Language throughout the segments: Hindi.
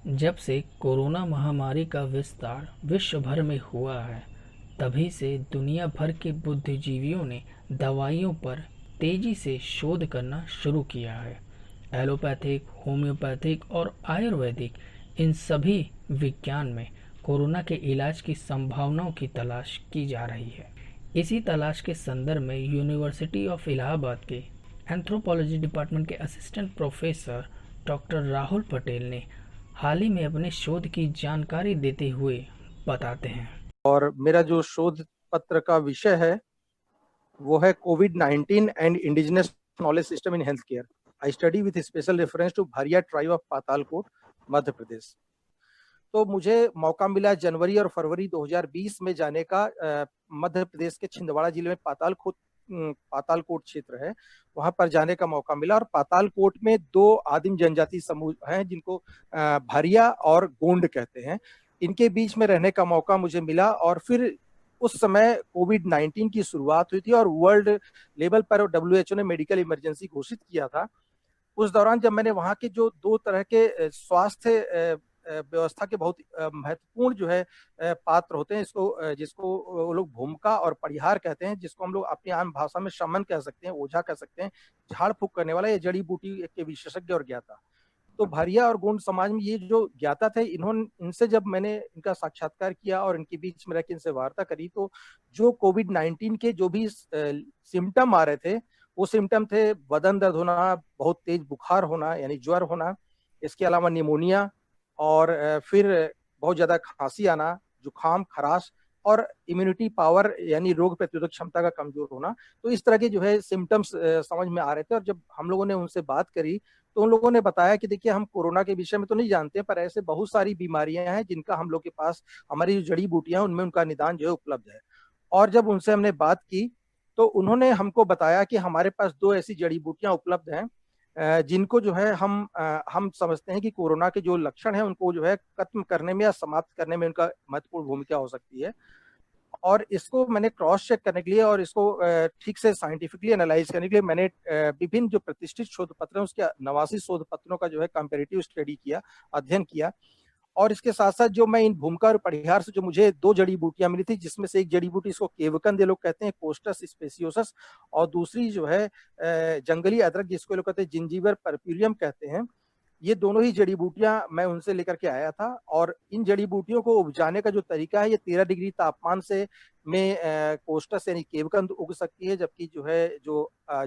जब से कोरोना महामारी का विस्तार विश्व भर में हुआ है, तभी से दुनिया भर के बुद्धिजीवियों ने दवाइयों पर तेजी से शोध करना शुरू किया है। एलोपैथिक, होम्योपैथिक और आयुर्वेदिक, इन सभी विज्ञान में कोरोना के इलाज की संभावनाओं की तलाश की जा रही है। इसी तलाश के संदर्भ में यूनिवर्सिटी ऑफ इलाहाबाद के एंथ्रोपोलॉजी डिपार्टमेंट के assistant professor doctor Rahul Patel ने हाल ही में अपने शोध की जानकारी देते हुए बताते हैं। और मेरा जो शोध पत्र का विषय है वो है कोविड-19 and indigenous knowledge system in health care. I study with special reference to Bharia tribe of Patalkot, Madhya Pradesh. तो मुझे मौका मिला जनवरी और फरवरी 2020 में जाने का। मध्य प्रदेश के छिंदवाड़ा जिले में पातालकोट क्षेत्र है, वहां पर जाने का मौका मिला। और पातालकोट में दो आदिम जनजाति समूह हैं जिनको भारिया और गोंड कहते हैं। इनके बीच में रहने का मौका मुझे मिला। और फिर उस समय कोविड-19 की शुरुआत हुई थी और वर्ल्ड लेवल पर डब्ल्यूएचओ ने मेडिकल इमरजेंसी घोषित किया था। उस दौरान जब मैंने वहाँ के जो दो तरह के स्वास्थ्य व्यवस्था के बहुत महत्वपूर्ण जो है पात्र होते हैं, जिसको वो लोग भूमिका और परिहार कहते हैं, जिसको हम लोग अपनी आम भाषा में शमन कह सकते हैं, ओझा कह सकते हैं, झाड़ फूक करने वाला, ये जड़ी बूटी के विशेषज्ञ और ज्ञाता। तो भारिया और गोंड समाज में ये जो ज्ञाता थे, इनसे जब मैंने इनका साक्षात्कार किया और इनके बीच में रह के इनसे वार्ता करी, तो जो कोविड-19 के जो भी सिम्टम आ रहे थे, वो सिम्टम थे बदन दर्द होना, बहुत तेज बुखार होना यानी ज्वर होना, इसके अलावा निमोनिया, और फिर बहुत ज़्यादा खांसी आना, जुकाम, खराश और इम्यूनिटी पावर यानी रोग प्रतिरोधक क्षमता का कमजोर होना। तो इस तरह के जो है सिम्टम्स समझ में आ रहे थे। और जब हम लोगों ने उनसे बात करी तो उन लोगों ने बताया कि देखिए, हम कोरोना के विषय में तो नहीं जानते, पर ऐसे बहुत सारी बीमारियां हैं जिनका हम लोग के पास, हमारी जो जड़ी बूटियां उनमें उनका निदान जो है उपलब्ध है। और जब उनसे हमने बात की तो उन्होंने हमको बताया कि हमारे पास दो ऐसी जड़ी बूटियां उपलब्ध हैं जिनको जो है हम समझते हैं कि कोरोना के जो लक्षण हैं उनको जो है खत्म करने में या समाप्त करने में उनका महत्वपूर्ण भूमिका हो सकती है। और इसको मैंने क्रॉस चेक करने के लिए और इसको ठीक से साइंटिफिकली एनालाइज करने के लिए मैंने विभिन्न जो प्रतिष्ठित शोध पत्र हैं उसके 89 शोध पत्रों का जो है कंपैरेटिव स्टडी किया, अध्ययन किया। और इसके साथ-साथ जो मैं इन भूमिका और परिहार से जो मुझे 2 जड़ी-बूटियाँ मिली थी, जिसमें से एक जड़ी-बूटी इसको केवकंद ये लोग कहते हैं, कोस्टस स्पेसियोसस, और दूसरी जो है जंगली अदरक जिसको ये लोग कहते हैं जिंजीबर पर्प्यूरियम कहते हैं। ये दोनों ही जड़ी-बूटियाँ मैं उनसे लेकर के आया था। और इन जड़ी-बूटियों को उपजाने का जो तरीका है, ये 13 डिग्री तापमान से में कोस्टस यानी केवकंद उग सकती है, जबकि जो है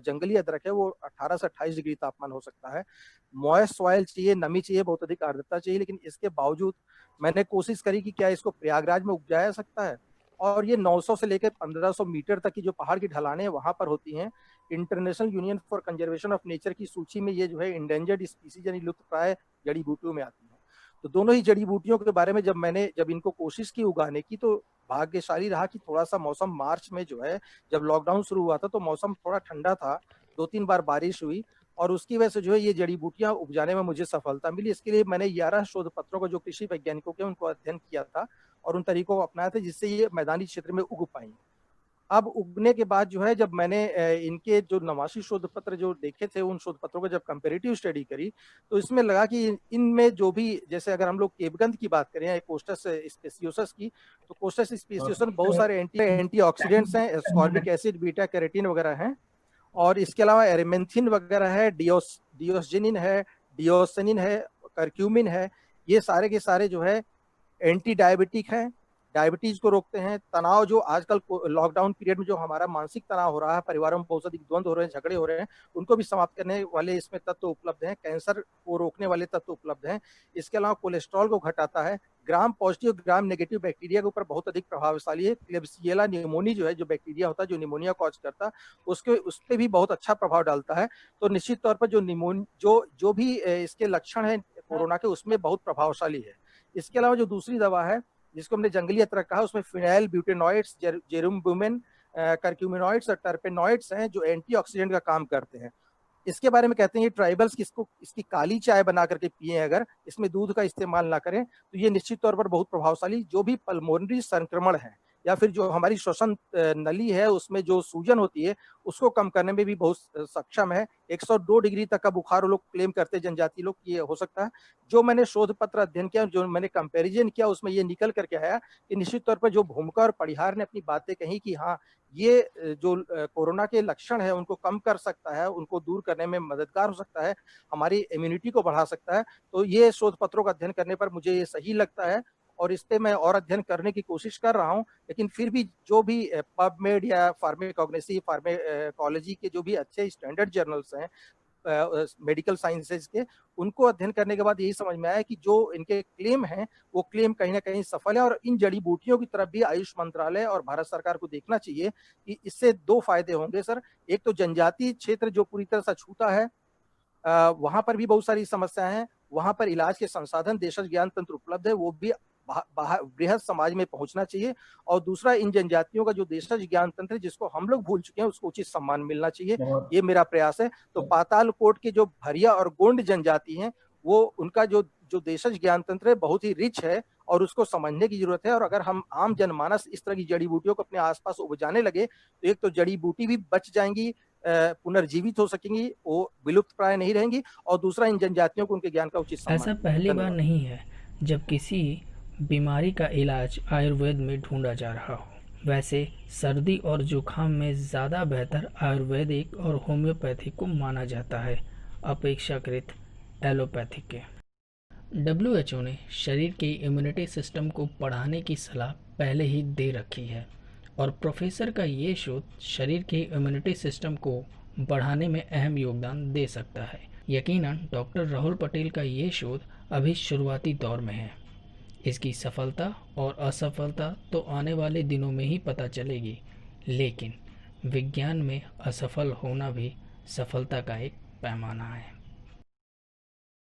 जंगली अदरक है वो 18 से 28 डिग्री तापमान हो सकता है। मॉइस्ट सॉइल चाहिए, नमी चाहिए, बहुत अधिक आर्द्रता चाहिए। लेकिन इसके बावजूद मैंने कोशिश करी कि क्या इसको प्रयागराज में उपजाया जा सकता है। और ये 900 से लेकर 1500 मीटर तक की जो पहाड़ की ढलानें वहाँ पर होती हैं, international union for conservation of nature की सूची में ये जो है इंडेंजर्ड स्पीसीज यानी लुप्तप्राय जड़ी बूटियों में आती है। तो दोनों ही जड़ी बूटियों के बारे में जब इनको कोशिश की उगाने की, तो भाग्यशाली रहा कि थोड़ा सा मौसम मार्च में जो है, जब लॉकडाउन शुरू हुआ था तो मौसम थोड़ा ठंडा था, 2-3 बार बारिश हुई और उसकी वजह से जो है ये जड़ी बूटियां उपजाने में मुझे सफलता मिली। इसके लिए मैंने 11 शोध पत्रों को जो कृषि वैज्ञानिकों के उनको अध्ययन किया था और उन तरीकों को अपनाया था जिससे ये मैदानी क्षेत्र में उग पाई। अब उगने के बाद जो है, जब मैंने इनके जो 89 शोध पत्र जो देखे थे, उन शोध पत्रों को जब कंपैरेटिव स्टडी करी, तो इसमें लगा कि इनमें जो भी, जैसे अगर हम लोग केवकंद की बात करें या कोस्टस स्पेसियोसस की, तो कोस्टस स्पेसियोसस में बहुत सारे एंटीऑक्सीडेंट्स हैं, एस्कॉर्बिक एसिड, बीटा कैरोटीन वगैरह हैं। और इसके अलावा एरिमेंथिन वगैरह है, डियोस्जिनिन है, डियोसनिन है, करक्यूमिन है। ये सारे के सारे जो है एंटी डायबिटिक है, डायबिटीज को रोकते हैं। तनाव, जो आजकल लॉकडाउन पीरियड में जो हमारा मानसिक तनाव हो रहा है, परिवारों में बहुत अधिक द्वंद्व हो रहे हैं, झगड़े हो रहे हैं, उनको भी समाप्त करने वाले इसमें तत्व उपलब्ध हैं। कैंसर को रोकने वाले तत्व उपलब्ध हैं। इसके अलावा कोलेस्ट्रॉल को घटाता है। Gram positive gram negative bacteria के ऊपर बहुत अधिक प्रभावशाली है। क्लेब्सिएला न्यूमोनी जो है, जो बैक्टीरिया होता है जो निमोनिया कॉज करता है, उसके उस पे भी बहुत अच्छा प्रभाव डालता है। तो निश्चित तौर पर जो भी इसके लक्षण हैं कोरोना के, उसमें बहुत प्रभावशाली है। इसके अलावा जो दूसरी दवा है जिसको हमने जंगली अदरक कहा, उसमें फिनाइल ब्यूटेनॉइड्स, जेरुब्यूमिन, करक्यूमिनॉइड्स और टर्पेनॉइड्स हैं जो एंटीऑक्सीडेंट का काम करते हैं। इसके बारे में कहते हैं ये ट्राइबल्स किसको इसकी काली चाय बना करके पिए, अगर इसमें दूध का इस्तेमाल ना करें, तो ये निश्चित तौर पर बहुत प्रभावशाली, जो भी पल्मोनरी संक्रमण है या फिर जो हमारी श्वसन नली है उसमें जो सूजन होती है उसको कम करने में भी बहुत सक्षम है। 102 डिग्री तक का बुखार लोग क्लेम करते हैं जनजाति लोग, ये हो सकता है। जो मैंने शोध पत्र अध्ययन किया, जो मैंने कंपैरिजन किया, उसमें ये निकल करके आया कि निश्चित तौर पर जो भूमिका और परिहार ने अपनी बातें कही कि हाँ, ये जो कोरोना के लक्षण है उनको कम कर सकता है, उनको दूर करने में मददगार हो सकता है, हमारी इम्यूनिटी को बढ़ा सकता है। तो ये शोध पत्रों का अध्ययन करने पर मुझे ये सही लगता है और इस पे मैं और अध्ययन करने की कोशिश कर रहा हूँ। लेकिन फिर भी जो भी पबमेड या फार्माकोग्नोसी, फार्माकोलॉजी के जो भी अच्छे स्टैंडर्ड जर्नल्स हैं मेडिकल साइंसेज के, उनको अध्ययन करने के बाद यही समझ में आया कि जो इनके क्लेम हैं वो क्लेम कहीं ना कहीं सफल है। और इन जड़ी बूटियों की तरफ भी आयुष मंत्रालय और भारत सरकार को देखना चाहिए कि इससे दो फायदे होंगे सर। एक तो जनजातीय क्षेत्र जो पूरी तरह से छूटा है, वहां पर भी बहुत सारी समस्याएं हैं, वहां पर इलाज के संसाधन, देशज ज्ञान तंत्र उपलब्ध है, वो भी बृहद समाज में पहुंचना चाहिए। और दूसरा, इन जनजातियों का जो देशज ज्ञान तंत्र है जिसको हम लोग भूल चुके हैं, उसको उचित सम्मान मिलना चाहिए, ये मेरा प्रयास है। तो पातालकोट के जो भरिया और गोंड जनजाति हैं, वो उनका जो जो देशज ज्ञान तंत्र है बहुत ही रिच है और उसको समझने की जरूरत है। और अगर हम आम जनमानस इस तरह की जड़ी बूटियों को अपने आसपास उपजाने लगे तो एक तो जड़ी बूटी भी बच जाएंगी, पुनर्जीवित हो सकेंगी, वो विलुप्त प्राय नहीं रहेंगी, और दूसरा इन जनजातियों को उनके ज्ञान का उचित सम्मान। ऐसा पहली बार नहीं है जब किसी बीमारी का इलाज आयुर्वेद में ढूंढा जा रहा हो। वैसे सर्दी और जुकाम में ज़्यादा बेहतर आयुर्वेदिक और होम्योपैथिक को माना जाता है अपेक्षाकृत एलोपैथिक के। WHO ने शरीर के इम्यूनिटी सिस्टम को बढ़ाने की सलाह पहले ही दे रखी है और प्रोफेसर का ये शोध शरीर के इम्यूनिटी सिस्टम को बढ़ाने में अहम योगदान दे सकता है। यकीनन डॉक्टर राहुल पटेल का ये शोध अभी शुरुआती दौर में है। इसकी सफलता और असफलता तो आने वाले दिनों में ही पता चलेगी, लेकिन विज्ञान में असफल होना भी सफलता का एक पैमाना है।